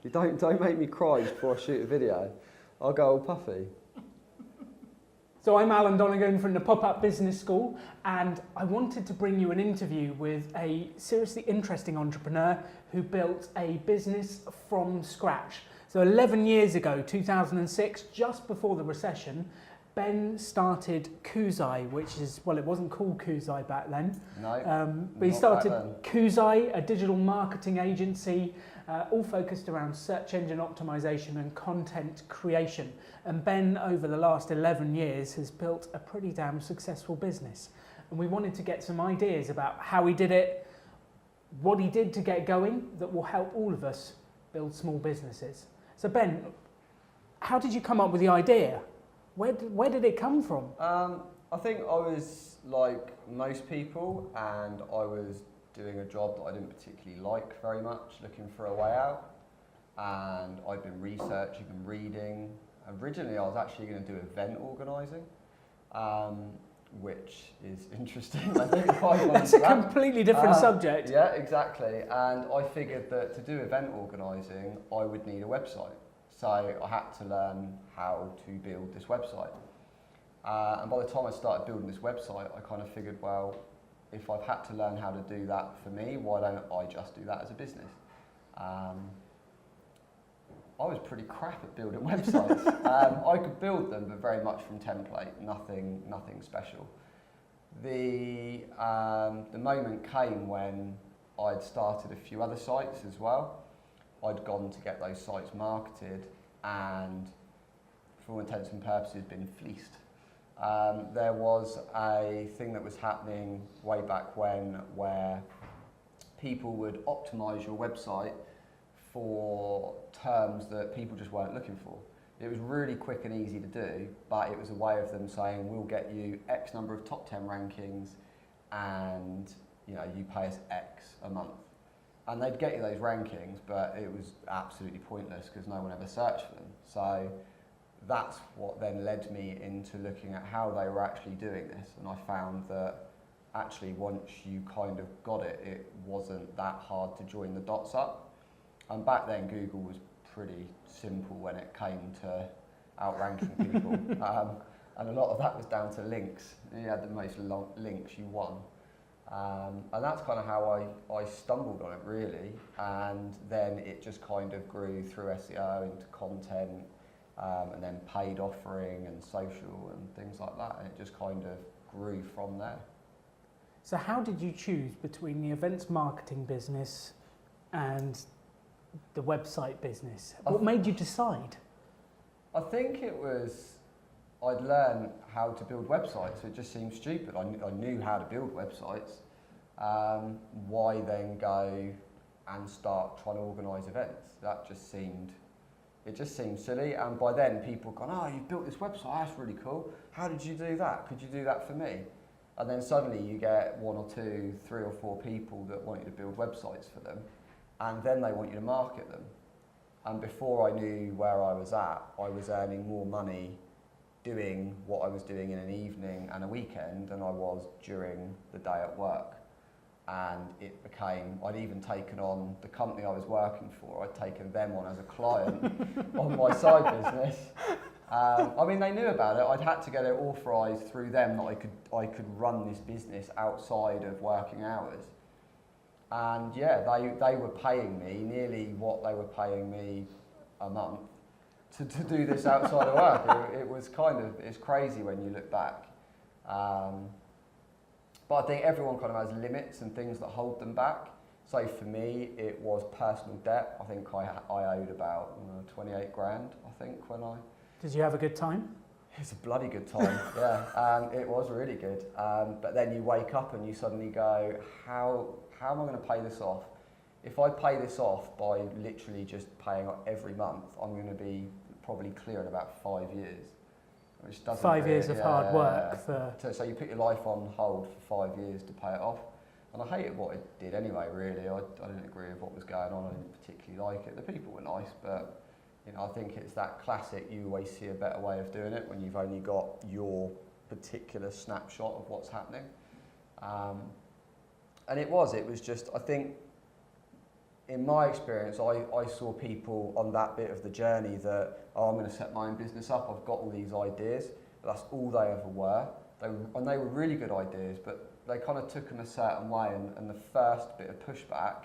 You don't make me cry before I shoot a video. I'll go all puffy. So I'm Alan Donegan from the PopUp Business School, and I wanted to bring you an interview with a seriously interesting entrepreneur who built a business from scratch. So 11 years ago, 2006, just before the recession, Ben started Koozai, which is, well, it wasn't called Koozai back then. No, but he started Koozai, a digital marketing agency, all focused around search engine optimization and content creation. And Ben, over the last 11 years, has built a pretty damn successful business. And we wanted to get some ideas about how he did it, what he did to get going, that will help all of us build small businesses. So Ben, how did you come up with the idea? Where did it come from? I think I was like most people, and I was doing a job that I didn't particularly like very much, looking for a way out. And I'd been researching and reading. Originally, I was actually going to do event organising, which is interesting. I think that's a completely different subject. Yeah, exactly. And I figured that to do event organising, I would need a website. So I had to learn how to build this website. And by the time I started building this website, I kind of figured, well, if I've had to learn how to do that for me, why don't I just do that as a business? I was pretty crap at building websites. I could build them, but very much from template, nothing special. The moment came when I'd started a few other sites as well. I'd gone to get those sites marketed, and for all intents and purposes been fleeced. There was a thing that was happening way back when where people would optimise your website for terms that people just weren't looking for. It was really quick and easy to do, but it was a way of them saying, we'll get you X number of top 10 rankings, and you pay us X a month. And they'd get you those rankings, but it was absolutely pointless because no one ever searched for them. So that's what then led me into looking at how they were actually doing this. And I found that actually once you kind of got it, it wasn't that hard to join the dots up. And back then Google was pretty simple when it came to outranking people. And a lot of that was down to links. You had the most links, you won. And that's kind of how I stumbled on it really, and then it just kind of grew through SEO into content, and then paid offering and social and things like that, and it just kind of grew from there. So how did you choose between the events marketing business and the website business? What made you decide? I think it was, I'd learned how to build websites, so it just seemed stupid. I knew how to build websites. Why then go and start trying to organise events? That just seemed silly. And by then people gone, oh, you've built this website, that's really cool. How did you do that? Could you do that for me? And then suddenly you get 1 or 2, 3 or 4 people that want you to build websites for them, and then they want you to market them. And before I knew where I was at, I was earning more money doing what I was doing in an evening and a weekend than I was during the day at work. And it became, I'd even taken on the company I was working for, I'd taken them on as a client on my side business. I mean, they knew about it. I'd had to get it authorised through them that I could run this business outside of working hours. And yeah, they were paying me nearly what they were paying me a month to do this outside of work. It was it's crazy when you look back. But I think everyone kind of has limits and things that hold them back. So for me, it was personal debt. I think I owed about 28 grand, I think, when I... Did you have a good time? It was a bloody good time, yeah. It was really good. But then you wake up and you suddenly go, how am I going to pay this off? If I pay this off by literally just paying every month, I'm going to be probably clear in about 5 years. Which doesn't 5 years of hard work for... So you put your life on hold for 5 years to pay it off. And I hated what it did anyway, really. I didn't agree with what was going on. I didn't particularly like it. The people were nice, but I think it's that classic, you always see a better way of doing it when you've only got your particular snapshot of what's happening. And it was just, I think in my experience, I saw people on that bit of the journey that, oh, I'm going to set my own business up, I've got all these ideas. That's all they ever were. And they were really good ideas, but they kind of took them a certain way, and the first bit of pushback,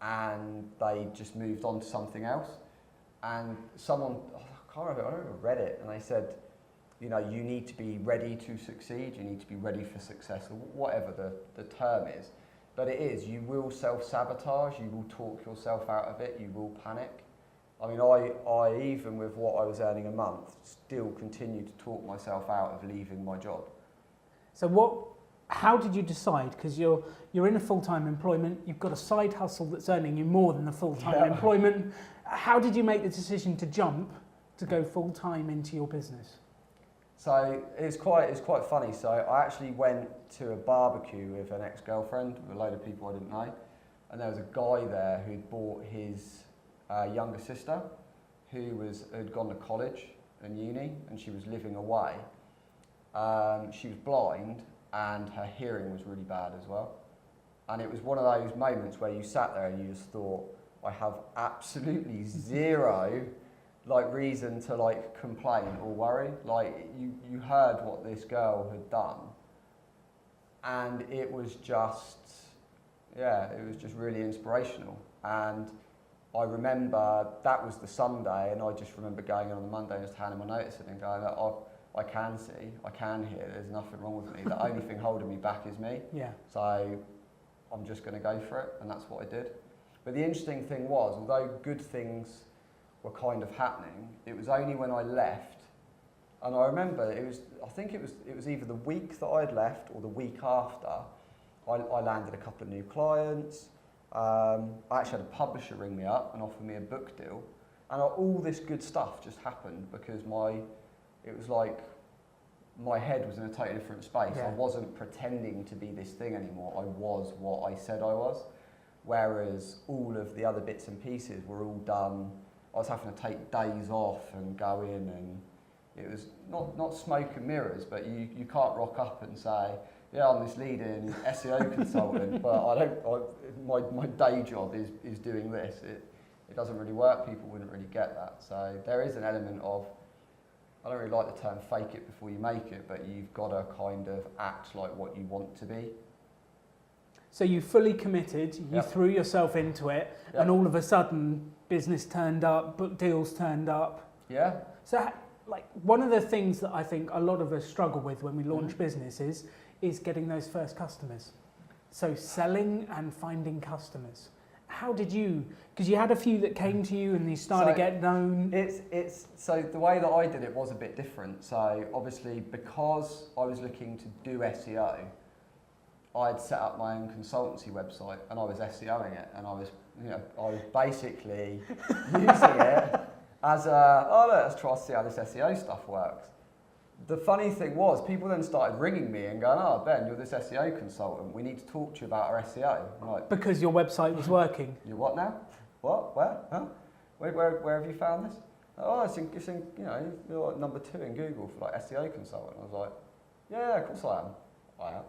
and they just moved on to something else. And someone, I can't remember, I don't know, read it, and they said, you know, you need to be ready to succeed, you need to be ready for success, or whatever the term is. But it is, you will self-sabotage, you will talk yourself out of it, you will panic. I mean, I even with what I was earning a month, still continue to talk myself out of leaving my job. So how did you decide? Because you're in a full-time employment, you've got a side hustle that's earning you more than the full-time employment. How did you make the decision to jump to go full-time into your business? So it's quite funny. So I actually went to a barbecue with an ex-girlfriend, with a load of people I didn't know, and there was a guy there who'd bought his younger sister, who had gone to college and uni, and she was living away. She was blind, and her hearing was really bad as well. And it was one of those moments where you sat there and you just thought, I have absolutely zero reason to complain or worry. You heard what this girl had done, and it was just really inspirational. And I remember that was the Sunday, and I just remember going in on the Monday and just handing my notice in and going, I can see, I can hear, there's nothing wrong with me. The only thing holding me back is me. Yeah. So I'm just going to go for it, and that's what I did. But the interesting thing was, although good things were kind of happening, it was only when I left, and I remember I think it was either the week that I'd left or the week after, I landed a couple of new clients. I actually had a publisher ring me up and offer me a book deal, and all this good stuff just happened because it was like my head was in a totally different space. Yeah. I wasn't pretending to be this thing anymore. I was what I said I was. Whereas all of the other bits and pieces were all done. I was having to take days off and go in, and it was not smoke and mirrors, but you can't rock up and say, yeah, I'm this leading SEO consultant, but my day job is doing this. It doesn't really work. People wouldn't really get that. So there is an element of, I don't really like the term fake it before you make it, but you've got to kind of act like what you want to be. So you fully committed, you threw yourself into it, and all of a sudden business turned up, book deals turned up. Yeah. So one of the things that I think a lot of us struggle with when we launch businesses is getting those first customers. So selling and finding customers. How did you, because you had a few that came to you and you started to get known. So the way that I did it was a bit different. So obviously because I was looking to do SEO, I'd set up my own consultancy website and I was SEOing it, and I was basically using it as let's try to see how this SEO stuff works. The funny thing was, people then started ringing me and going, oh, Ben, you're this SEO consultant. We need to talk to you about our SEO. I'm like, because your website was working. You what now? What? Where? Huh? Where have you found this? Oh, it's in you're number 2 in Google for SEO consultant. I was like, yeah, of course I am.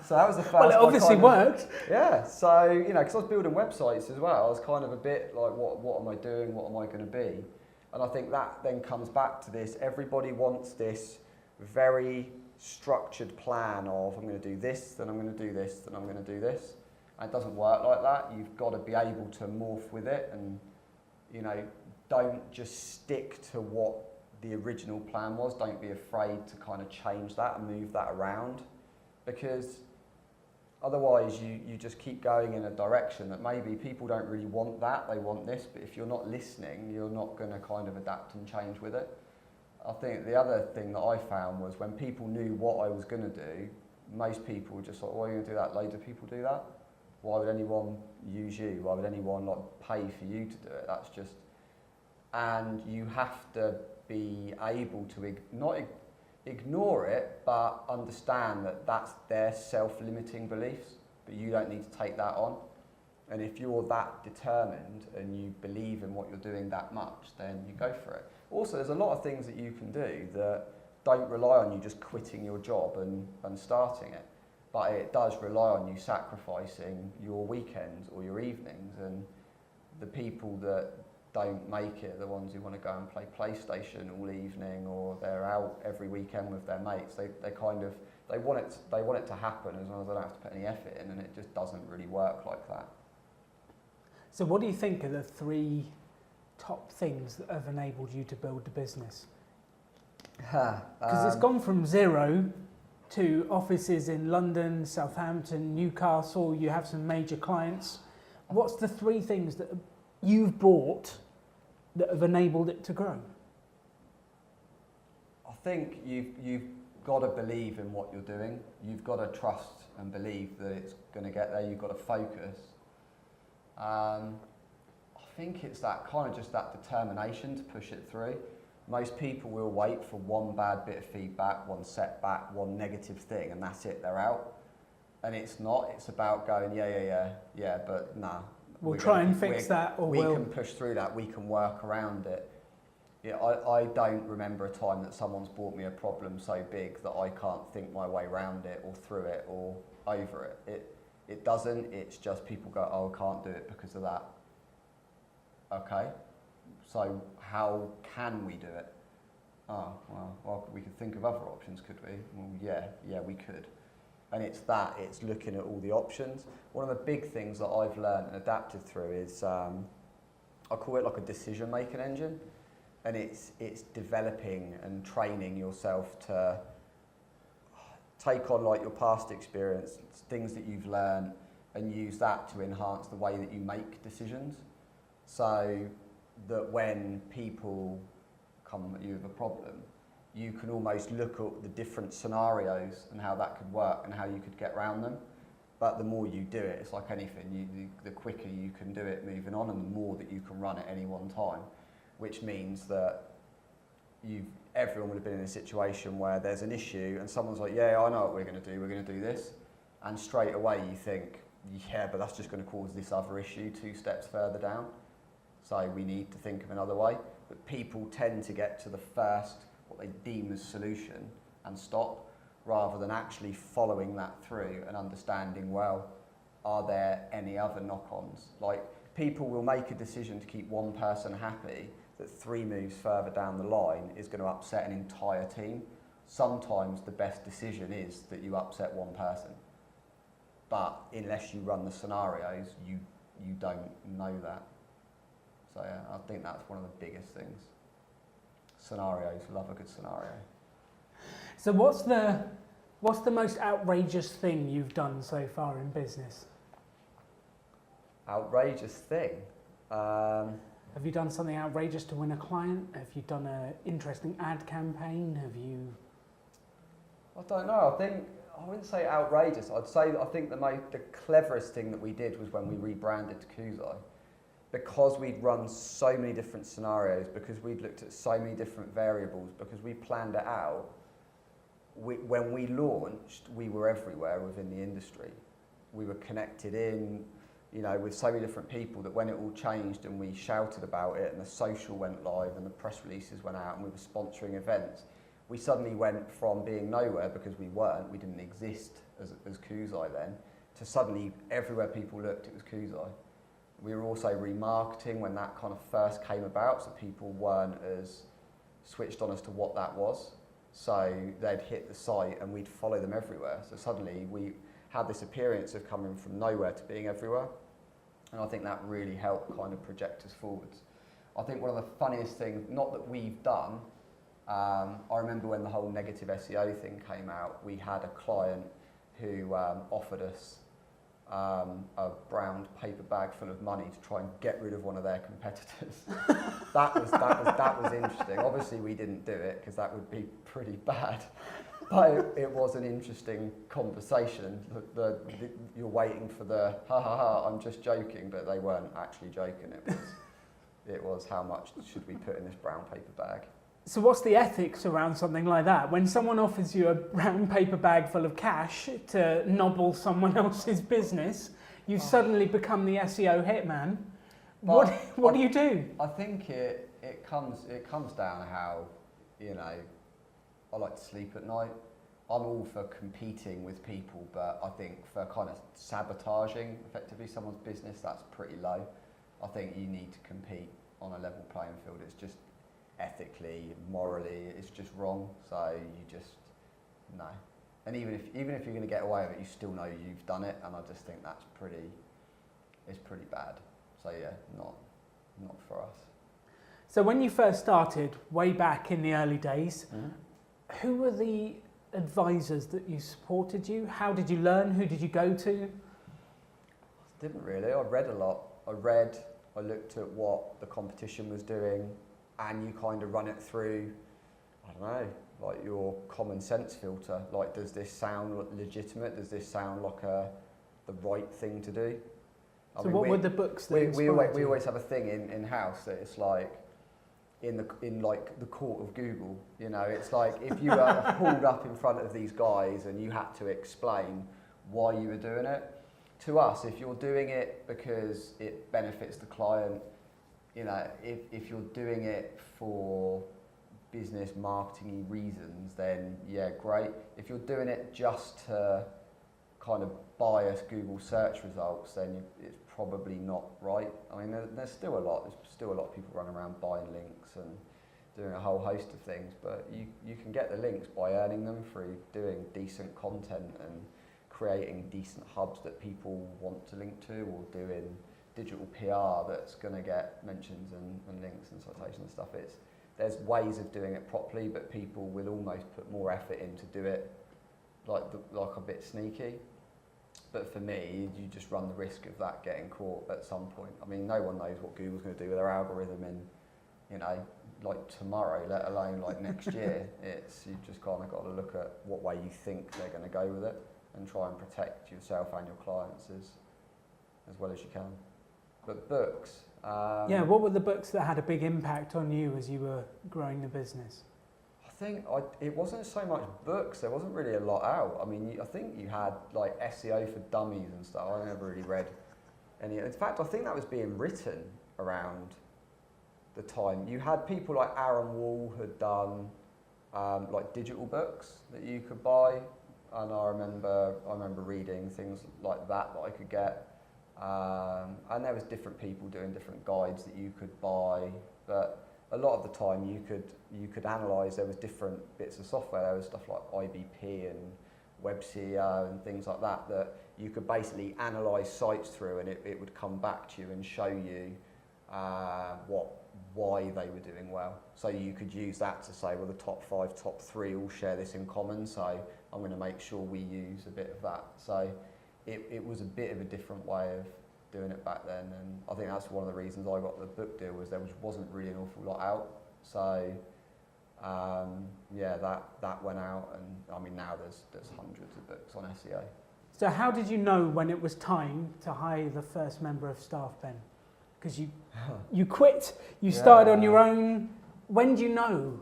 So that was the first. Well, it obviously worked. Yeah. So because I was building websites as well, I was kind of a bit like, what am I doing? What am I going to be? And I think that then comes back to this. Everybody wants this very structured plan of, I'm going to do this, then I'm going to do this, then I'm going to do this. And it doesn't work like that. You've got to be able to morph with it, and don't just stick to what the original plan was. Don't be afraid to kind of change that and move that around, because otherwise you just keep going in a direction that maybe people don't really want that, they want this, but if you're not listening, you're not going to kind of adapt and change with it. I think the other thing that I found was when people knew what I was going to do, most people were just like, why are you going to do that? Loads of people do that. Why would anyone use you? Why would anyone pay for you to do it? That's just... And you have to be able to not ignore it, but understand that that's their self-limiting beliefs, but you don't need to take that on. And if you're that determined and you believe in what you're doing that much, then you go for it. Also, there's a lot of things that you can do that don't rely on you just quitting your job and starting it. but it does rely on you sacrificing your weekends or your evenings, and the people that don't make it, the ones who want to go and play PlayStation all evening, or they're out every weekend with their mates, they want it to happen as long as they don't have to put any effort in, and it just doesn't really work like that. So what do you think are the 3 top things that have enabled you to build the business? Because it's gone from 0 to offices in London, Southampton, Newcastle, you have some major clients. What's the 3 things that you've bought that have enabled it to grow? I think you've got to believe in what you're doing. You've got to trust and believe that it's going to get there. You've got to focus. I think it's that kind of just that determination to push it through. Most people will wait for one bad bit of feedback, one setback, one negative thing, and that's it, they're out. And it's not, it's about going, yeah, but nah. We'll try and fix that, or we can push through that, we can work around it. Yeah, I don't remember a time that someone's brought me a problem so big that I can't think my way around it or through it or over it. It doesn't, it's just people go, oh, I can't do it because of that. Okay, so how can we do it? Oh, well, we could think of other options, could we? Well, yeah, we could. And it's looking at all the options. One of the big things that I've learned and adapted through is, I call it like a decision-making engine. And it's developing and training yourself to take on like your past experience, things that you've learned, and use that to enhance the way that you make decisions. So that when people come at you with a problem, you can almost look at the different scenarios and how that could work and how you could get around them. But the more you do it, it's like anything, the quicker you can do it moving on, and the more that you can run at any one time, which means that everyone would have been in a situation where there's an issue and someone's like, yeah, I know what we're going to do this. And straight away you think, yeah, but that's just going to cause this other issue 2 steps further down. So we need to think of another way. But people tend to get to the first, what they deem as solution, and stop, rather than actually following that through and understanding, well, are there any other knock-ons? Like, people will make a decision to keep one person happy that 3 moves further down the line is going to upset an entire team. Sometimes the best decision is that you upset one person. But unless you run the scenarios, you don't know that. So yeah, I think that's one of the biggest things. Scenarios, love a good scenario. So what's the most outrageous thing you've done so far in business? Outrageous thing? Have you done something outrageous to win a client? Have you done an interesting ad campaign? Have you... I don't know. I wouldn't say outrageous. I think the cleverest thing that we did was when we rebranded to Koozai. Because we'd run so many different scenarios, because we'd looked at so many different variables, because we planned it out, when we launched, we were everywhere within the industry. We were connected in, with so many different people that when it all changed and we shouted about it and the social went live and the press releases went out and we were sponsoring events, we suddenly went from being nowhere because we didn't exist as Koozai then, to suddenly everywhere people looked, it was Koozai. We were also remarketing when that kind of first came about, so people weren't as switched on as to what that was. So they'd hit the site and we'd follow them everywhere. So suddenly we had this appearance of coming from nowhere to being everywhere. And I think that really helped kind of project us forwards. I think one of the funniest things, not that we've done, I remember when the whole negative SEO thing came out, we had a client who offered us a brown paper bag full of money to try and get rid of one of their competitors. that was interesting. Obviously we didn't do it because that would be pretty bad, but it was an interesting conversation. You're waiting for the ha ha ha, I'm just joking, but they weren't actually joking. It was how much should we put in this brown paper bag. So what's the ethics around something like that? When someone offers you a brown paper bag full of cash to nobble someone else's business, you suddenly become the SEO hitman. What do you do? I think it comes down how, I like to sleep at night. I'm all for competing with people, but I think for kind of sabotaging effectively someone's business, that's pretty low. I think you need to compete on a level playing field. It's just ethically, morally, it's just wrong. So you just, no. And even if you're going to get away with it, you still know you've done it, and I just think that's it's pretty bad. So yeah, not for us. So when you first started, way back in the early days, who were the advisors that you supported you? How did you learn? Who did you go to? Didn't really. I read a lot. I looked at what the competition was doing, and you kind of run it through, I don't know, like your common sense filter. Like, does this sound legitimate? Does this sound like the right thing to do? So what were the books that we always have a thing in house that it's like in like the court of Google. You know, it's like if you were pulled up in front of these guys and you had to explain why you were doing it. To us, if you're doing it because it benefits the client, you know, if you're doing it for business marketing reasons, then yeah, great. If you're doing it just to kind of bias Google search results, then it's probably not right. I mean, there's still a lot of people running around buying links and doing a whole host of things, but you can get the links by earning them through doing decent content and creating decent hubs that people want to link to, or doing digital PR that's going to get mentions and links and citations and stuff. There's ways of doing it properly, but people will almost put more effort in to do it like a bit sneaky. But for me, you just run the risk of that getting caught at some point. I mean, no one knows what Google's going to do with their algorithm in, you know, like tomorrow, let alone like next year. You've just kind of got to look at what way you think they're going to go with it, and try and protect yourself and your clients as well as you can. But books. Yeah, what were the books that had a big impact on you as you were growing the business? I think it wasn't so much books. There wasn't really a lot out. I mean, I think you had like SEO for Dummies and stuff. I never really read any. In fact, I think that was being written around the time. You had people like Aaron Wall had done like digital books that you could buy. And I remember reading things like that I could get, and there was different people doing different guides that you could buy. But a lot of the time, you could analyse. There was different bits of software. There was stuff like IBP and Web CEO and things like that you could basically analyse sites through, and it would come back to you and show you why they were doing well. So you could use that to say, well, the top 5, top 3 all share this in common, so I'm going to make sure we use a bit of that. So it was a bit of a different way of doing it back then, and I think that's one of the reasons I got the book deal, was there wasn't really an awful lot out. So yeah, that went out, and I mean now there's hundreds of books on SEO. So how did you know when it was time to hire the first member of staff, Ben? Because you quit, you started on your own. When do you know?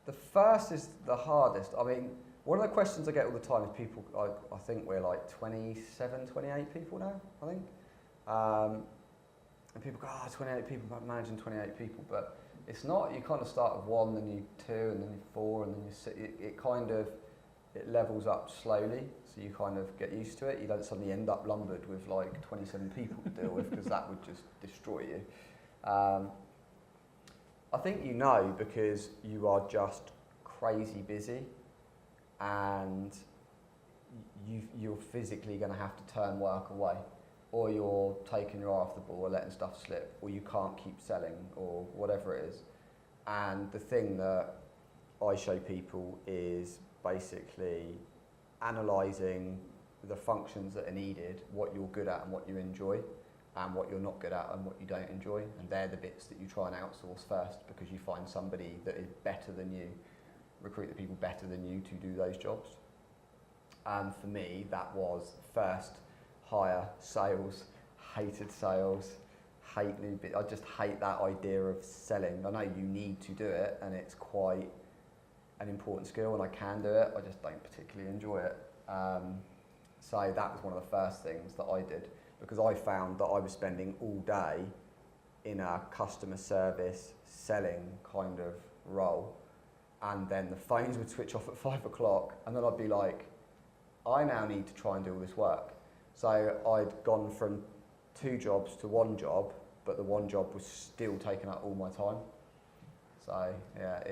The first is the hardest. I mean, one of the questions I get all the time is people, I think we're like 27, 28 people now, I think. And people go, 28 people, I'm managing 28 people. But it's not. You kind of start with 1, then you 2, and then you 4, and then you 6. It levels up slowly, so you kind of get used to it. You don't suddenly end up lumbered with like 27 people to deal with, because that would just destroy you. I think you know because you are just crazy busy, and you're physically going to have to turn work away, or you're taking your eye off the ball or letting stuff slip, or you can't keep selling, or whatever it is. And the thing that I show people is basically analysing the functions that are needed, what you're good at and what you enjoy, and what you're not good at and what you don't enjoy. And they're the bits that you try and outsource first, because you find somebody that is better than you, recruit the people better than you to do those jobs. And for me, that was first hire sales. Hated sales, hate new bit. I just hate that idea of selling. I know you need to do it, and it's quite an important skill, and I can do it. I just don't particularly enjoy it. So that was one of the first things that I did, because I found that I was spending all day in a customer service selling kind of role, and then the phones would switch off at 5 o'clock, and then I'd be like, I now need to try and do all this work. So I'd gone from 2 jobs to 1 job, but the 1 job was still taking up all my time. So yeah,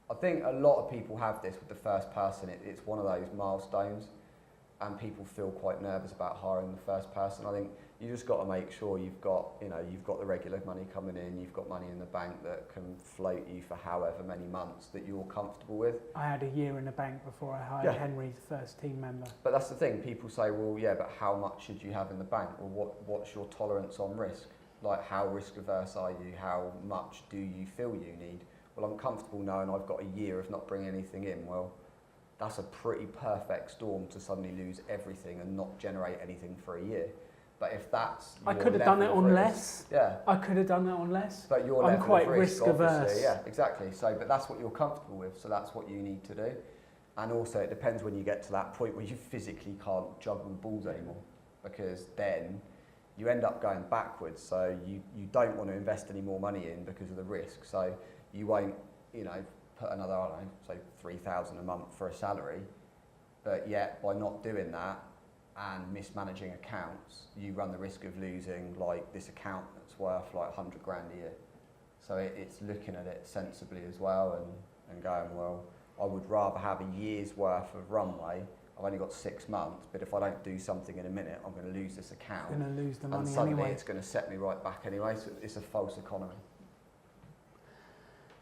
I think a lot of people have this with the first person. It's one of those milestones, and people feel quite nervous about hiring the first person. I think you just got to make sure you've got the regular money coming in, you've got money in the bank that can float you for however many months that you're comfortable with. I had a year in the bank before I hired Henry, the first team member. But that's the thing, people say, well, yeah, but how much should you have in the bank? Well, what's your tolerance on risk? Like, how risk averse are you? How much do you feel you need? Well, I'm comfortable knowing I've got a year of not bringing anything in. Well, that's a pretty perfect storm to suddenly lose everything and not generate anything for a year. But if that's I could have done it on less. Yeah. I could have done that on less. But your I'm level quite of risk averse. Yeah, exactly. So, but that's what you're comfortable with. So that's what you need to do. And also, it depends when you get to that point where you physically can't juggle the balls anymore, because then you end up going backwards. So you don't want to invest any more money in because of the risk. So you won't, put another, I don't know, say 3,000 a month for a salary. But yet, by not doing that and mismanaging accounts, you run the risk of losing like this account that's worth like 100 grand a year. So it's looking at it sensibly as well, and going, well, I would rather have a year's worth of runway. I've only got 6 months, but if I don't do something in a minute, I'm going to lose this account. I'm going to lose the money and suddenly anyway. it's going to set me right back anyway. So it's a false economy.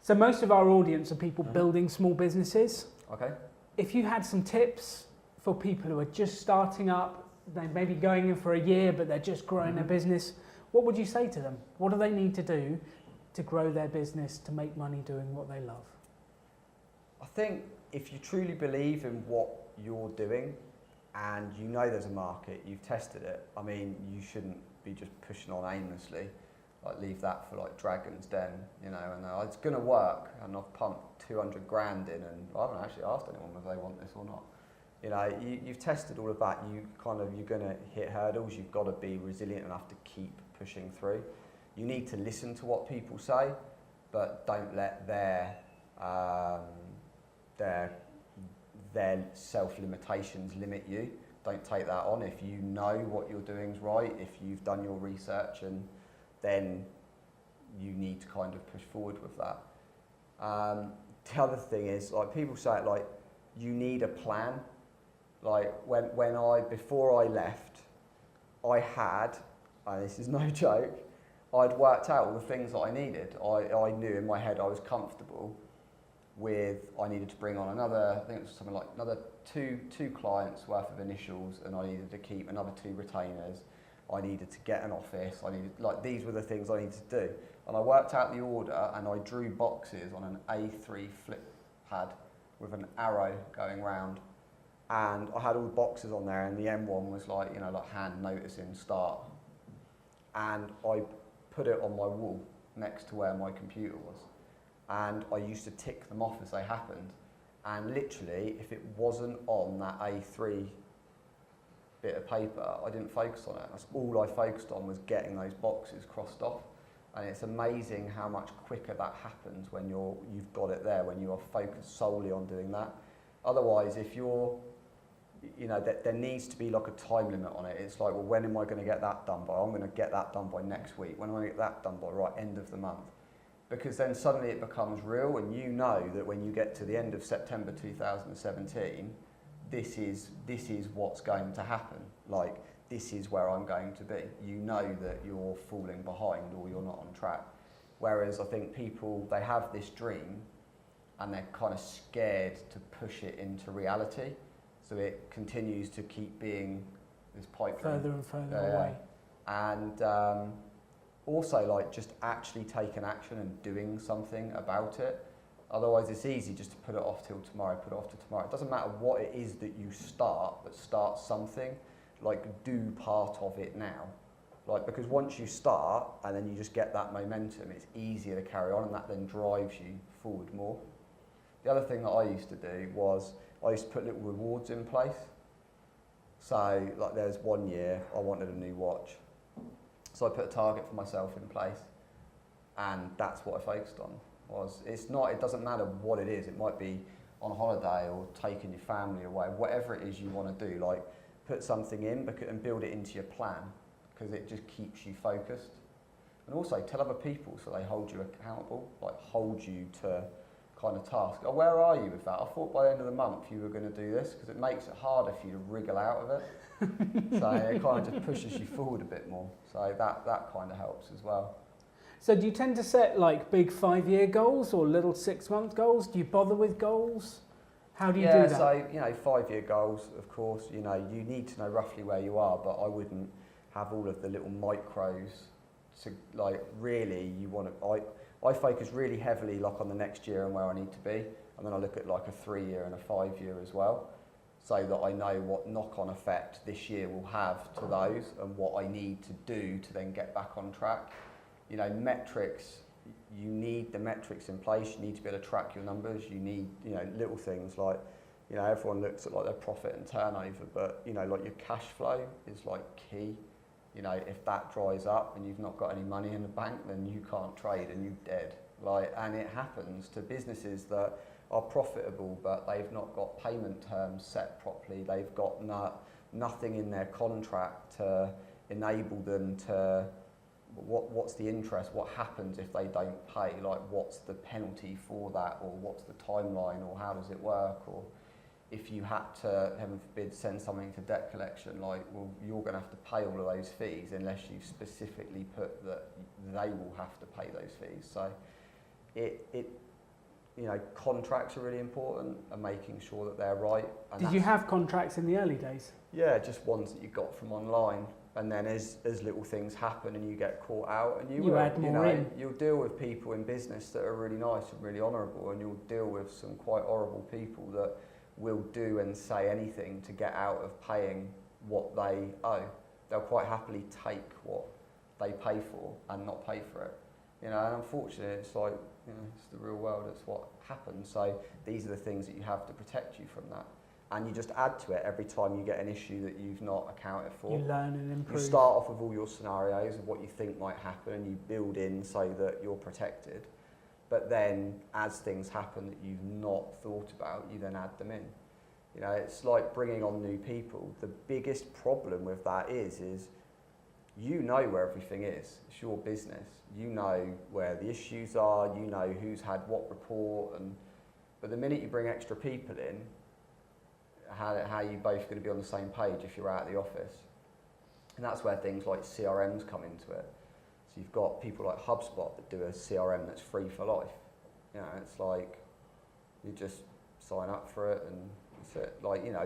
So most of our audience are people building small businesses. Okay. If you had some tips for people who are just starting up, they may be going in for a year, but they're just growing their business, what would you say to them? What do they need to do to grow their business, to make money doing what they love? I think if you truly believe in what you're doing and you know there's a market, you've tested it, I mean, you shouldn't be just pushing on aimlessly. Like, leave that for like Dragon's Den, and it's going to work, and I've pumped 200 grand in, and I haven't actually asked anyone whether they want this or not. You've tested all of that. You're going to hit hurdles. You've got to be resilient enough to keep pushing through. You need to listen to what people say, but don't let their self-limitations limit you. Don't take that on. If you know what you're doing is right, if you've done your research, and then you need to kind of push forward with that. The other thing is, like, people say it like, you need a plan. Like, before I left, I had, and this is no joke, I'd worked out all the things that I needed. I knew in my head I was comfortable with, I needed to bring on another, I think it was something like another two clients worth of initials, and I needed to keep another 2 retainers. I needed to get an office. These were the things I needed to do. And I worked out the order, and I drew boxes on an A3 flip pad with an arrow going round. And I had all the boxes on there, and the M1 was like hand noticing start. And I put it on my wall next to where my computer was. And I used to tick them off as they happened. And literally, if it wasn't on that A3 bit of paper, I didn't focus on it. That's all I focused on, was getting those boxes crossed off. And it's amazing how much quicker that happens when you've got it there, when you are focused solely on doing that. Otherwise, if you're, there needs to be like a time limit on it. It's like, well, when am I going to get that done by? I'm going to get that done by next week. When am I going to get that done by? Right, end of the month. Because then suddenly it becomes real, and you know that when you get to the end of September 2017, this is what's going to happen. Like, this is where I'm going to be. You know that you're falling behind or you're not on track. Whereas I think people, they have this dream and they're kind of scared to push it into reality. So it continues to keep being this pipe dream. Further and further away. And also, like, just actually taking action and doing something about it. Otherwise, it's easy just to put it off till tomorrow, put it off till tomorrow. It doesn't matter what it is that you start, but start something. Like, do part of it now. Like, because once you start and then you just get that momentum, it's easier to carry on, and that then drives you forward more. The other thing that I used to do was I used to put little rewards in place. So, like, there's one year I wanted a new watch. So I put a target for myself in place, and that's what I focused on. was. It's not. It doesn't matter what it is. It might be on holiday or taking your family away. Whatever it is you want to do, like put something in and build it into your plan, because it just keeps you focused. And also tell other people so they hold you accountable, like hold you to kind of task. Oh, where are you with that? I thought by the end of the month you were going to do this, because it makes it harder for you to wriggle out of it. So it kind of just pushes you forward a bit more. So that kind of helps as well. So do you tend to set like big 5-year goals or little 6-month goals? Do you bother with goals? How do you do that? Yeah, so 5-year goals, of course, you need to know roughly where you are, but I wouldn't have all of the little micros to like really you want to. I focus really heavily like on the next year and where I need to be, and then I look at like a 3-year and a 5-year as well, so that I know what knock-on effect this year will have to those and what I need to do to then get back on track. Metrics, you need the metrics in place. You need to be able to track your numbers. You need, little things like, everyone looks at like their profit and turnover, but, like your cash flow is like key. If that dries up and you've not got any money in the bank, then you can't trade and you're dead. And it happens to businesses that are profitable, but they've not got payment terms set properly. They've got nothing in their contract to enable them to. What's the interest? What happens if they don't pay? Like, what's the penalty for that, or what's the timeline, or how does it work? Or if you had to, heaven forbid, send something to debt collection, you're going to have to pay all of those fees unless you've specifically put that they will have to pay those fees. So, contracts are really important, and making sure that they're right. And did you have contracts in the early days? Yeah, just ones that you got from online. And then as little things happen and you get caught out, and you add more in. You'll deal with people in business that are really nice and really honourable, and you'll deal with some quite horrible people that will do and say anything to get out of paying what they owe. They'll quite happily take what they pay for and not pay for it. And unfortunately it's like, it's the real world, it's what happens. So these are the things that you have to protect you from that. And you just add to it every time you get an issue that you've not accounted for. You learn and improve. You start off with all your scenarios of what you think might happen, and you build in so that you're protected. But then as things happen that you've not thought about, you then add them in. It's like bringing on new people. The biggest problem with that is you know where everything is. It's your business. You know where the issues are, you know who's had what report, but the minute you bring extra people in, how are you both going to be on the same page if you're out of the office? And that's where things like CRMs come into it. So you've got people like HubSpot that do a CRM that's free for life. It's like you just sign up for it and that's it.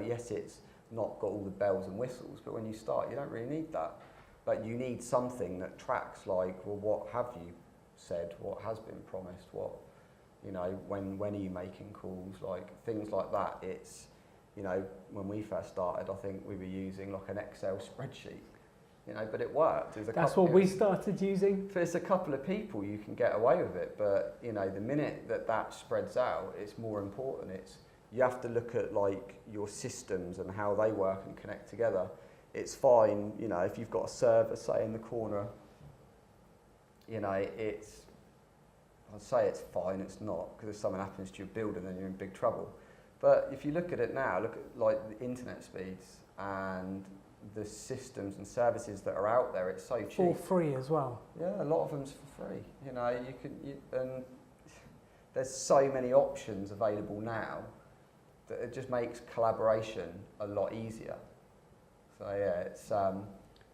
Yes, it's not got all the bells and whistles, but when you start, you don't really need that. But you need something that tracks what have you said, what has been promised, when are you making calls, things like that. It's, when we first started, I think we were using like an Excel spreadsheet, but it worked. That's what we started using. If it's a couple of people, you can get away with it, but the minute that spreads out, it's more important. You have to look at your systems and how they work and connect together. It's fine, if you've got a server, say in the corner, I'd say it's fine, it's not, because if something happens to your building, then you're in big trouble. But if you look at it now, look at the internet speeds and the systems and services that are out there, it's so cheap. For free as well. Yeah, a lot of them's for free. And there's so many options available now that it just makes collaboration a lot easier. So yeah, it's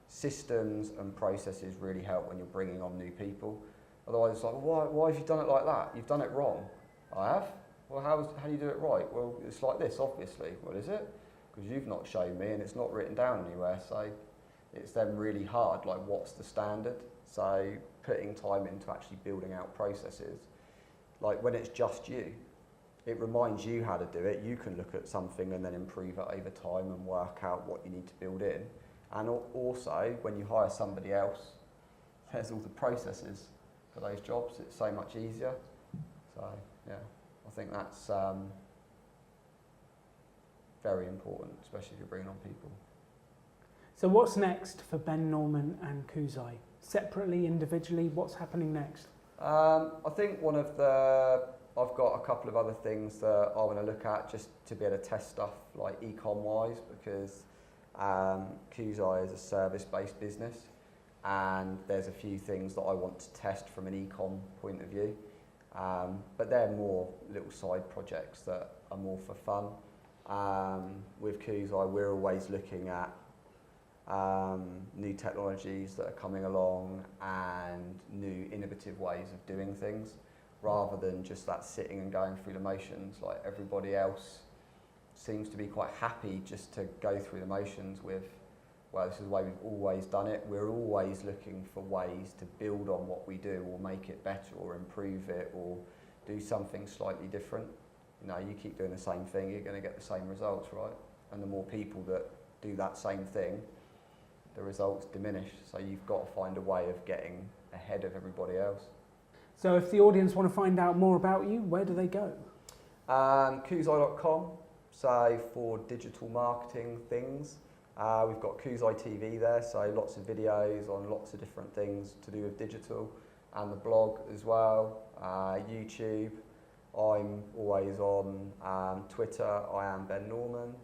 systems and processes really help when you're bringing on new people. Otherwise, it's like, why have you done it like that? You've done it wrong. I have. Well, how do you do it right? Well, it's like this, obviously. Well, is it? Because you've not shown me and it's not written down anywhere. So it's then really hard, what's the standard? So putting time into actually building out processes, when it's just you, it reminds you how to do it. You can look at something and then improve it over time and work out what you need to build in. And also, when you hire somebody else, there's all the processes for those jobs. It's so much easier. So, yeah. I think that's very important, especially if you're bringing on people. So what's next for Ben Norman and Koozai? Separately, individually, what's happening next? I think I've got a couple of other things that I want to look at just to be able to test stuff like e-com wise, because Koozai is a service-based business, and there's a few things that I want to test from an e-com point of view. But they're more little side projects that are more for fun. With Koozai, we're always looking at new technologies that are coming along and new innovative ways of doing things, rather than just that sitting and going through the motions. Like everybody else seems to be quite happy just to go through the motions with, well, this is the way we've always done it. We're always looking for ways to build on what we do, or make it better, or improve it, or do something slightly different. You know, you keep doing the same thing, you're going to get the same results, right? And the more people that do that same thing, the results diminish. So you've got to find a way of getting ahead of everybody else. So if the audience want to find out more about you, where do they go? Koozai.com, so for digital marketing things. We've got Koozai TV there, so lots of videos on lots of different things to do with digital, and the blog as well, YouTube. I'm always on Twitter, I am Ben Norman.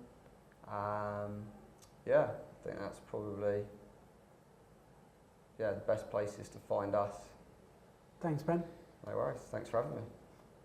Yeah, I think that's probably the best places to find us. Thanks, Ben. No worries, thanks for having me.